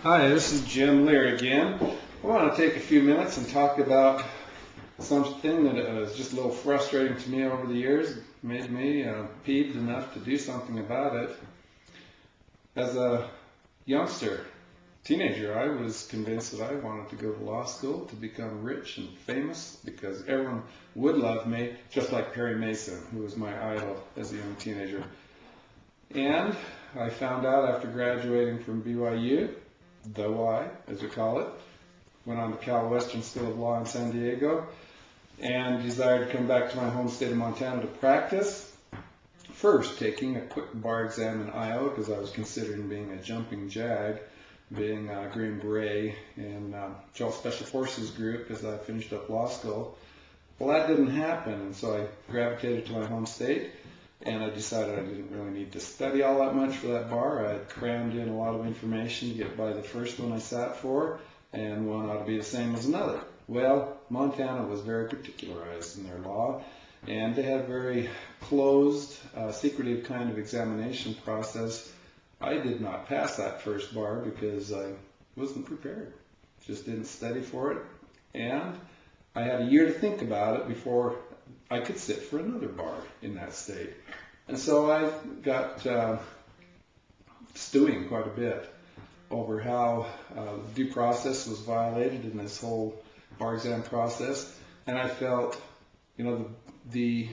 Hi, this is Jim Lear again. I want to take a few minutes and talk about something that was just a little frustrating to me over the years, made me peeved enough to do something about it. As a youngster, teenager, I was convinced that I wanted to go to law school to become rich and famous because everyone would love me, just like Perry Mason, who was my idol as a young teenager. And I found out after graduating from BYU, the Y, as we call it, went on to Cal Western School of Law in San Diego, and desired to come back to my home state of Montana to practice. First, taking a quick bar exam in Iowa because I was considering being a jumping jag, being a Green Beret in Joint Special Forces group as I finished up law school. Well, that didn't happen, and so I gravitated to my home state. And I decided I didn't really need to study all that much for that bar. I had crammed in a lot of information to get by the first one I sat for, and one ought to be the same as another. Well, Montana was very particularized in their law, and they had a very closed, secretive kind of examination process. I did not pass that first bar because I wasn't prepared. Just didn't study for it, and I had a year to think about it before I could sit for another bar in that state. And so I got stewing quite a bit over how due process was violated in this whole bar exam process. And I felt, the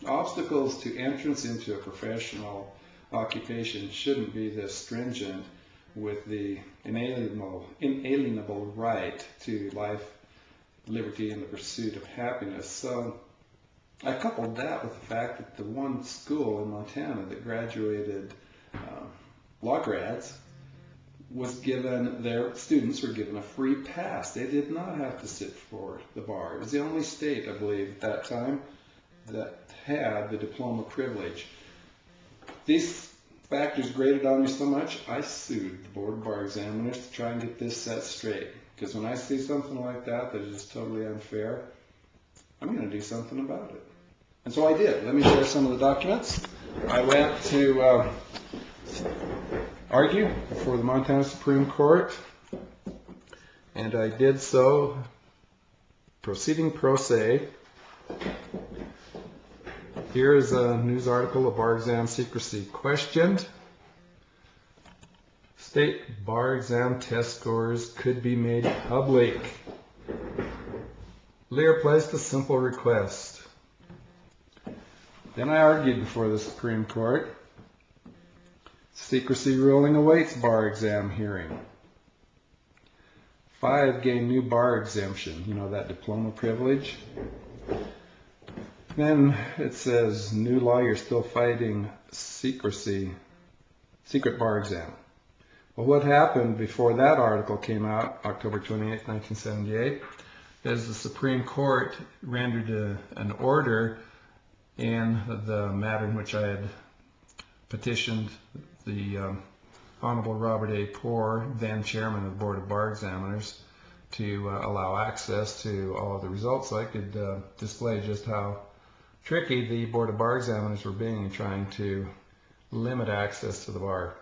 obstacles to entrance into a professional occupation shouldn't be this stringent with the inalienable right to life, liberty, and the pursuit of happiness. So I coupled that with the fact that the one school in Montana that graduated law grads their students were given a free pass. They did not have to sit for the bar. It was the only state, I believe, at that time that had the diploma privilege. These factors grated on me so much, I sued the Board of Bar Examiners to try and get this set straight. Because when I see something like that that is just totally unfair, I'm going to do something about it. And so I did. Let me share some of the documents. I went to argue before the Montana Supreme Court, and I did so proceeding pro se. Here is a news article of bar exam secrecy questioned. State bar exam test scores could be made public. Lear placed a simple request. Then I argued before the Supreme Court. Secrecy ruling awaits bar exam hearing. 5 gain new bar exemption, that diploma privilege. Then it says new lawyer still fighting secret bar exam. Well, what happened before that article came out, October 28, 1978, is the Supreme Court rendered an order in the matter in which I had petitioned the Honorable Robert A. Poore, then chairman of the Board of Bar Examiners, to allow access to all of the results so I could display just how tricky the Board of Bar Examiners were being in trying to limit access to the bar.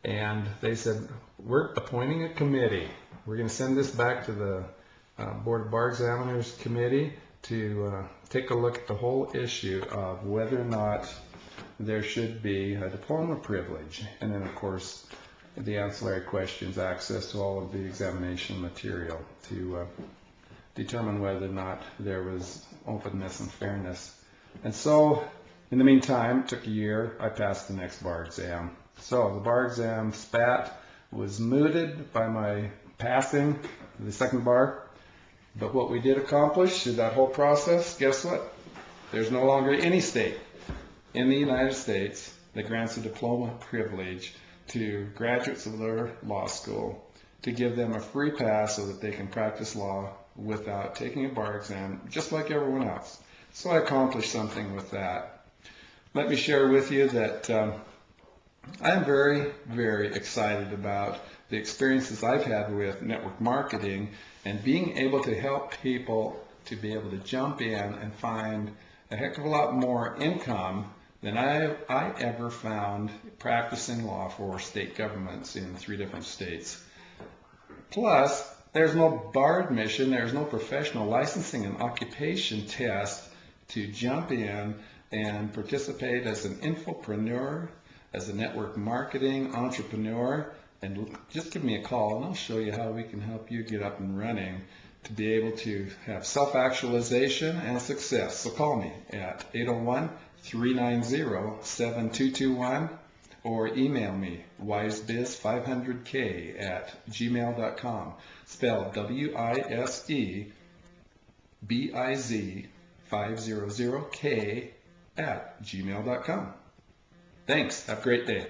And they said, we're appointing a committee. We're going to send this back to the Board of Bar Examiners Committee to take a look at the whole issue of whether or not there should be a diploma privilege. And then, of course, the ancillary questions, access to all of the examination material to determine whether or not there was openness and fairness. And so, in the meantime, it took a year. I passed the next bar exam. So the bar exam spat was mooted by my passing the second bar. But what we did accomplish through that whole process, guess what? There's no longer any state in the United States that grants a diploma privilege to graduates of their law school to give them a free pass so that they can practice law without taking a bar exam, just like everyone else. So I accomplished something with that. Let me share with you that I'm very, very excited about the experiences I've had with network marketing and being able to help people to be able to jump in and find a heck of a lot more income than I ever found practicing law for state governments in 3 different states. Plus, there's no bar admission, there's no professional licensing and occupation test to jump in and participate as an infopreneur, as a network marketing entrepreneur, and just give me a call and I'll show you how we can help you get up and running to be able to have self-actualization and success. So call me at 801-390-7221 or email me wisebiz500k@gmail.com, spelled WISEBIZ500k@gmail.com. Thanks. Have a great day.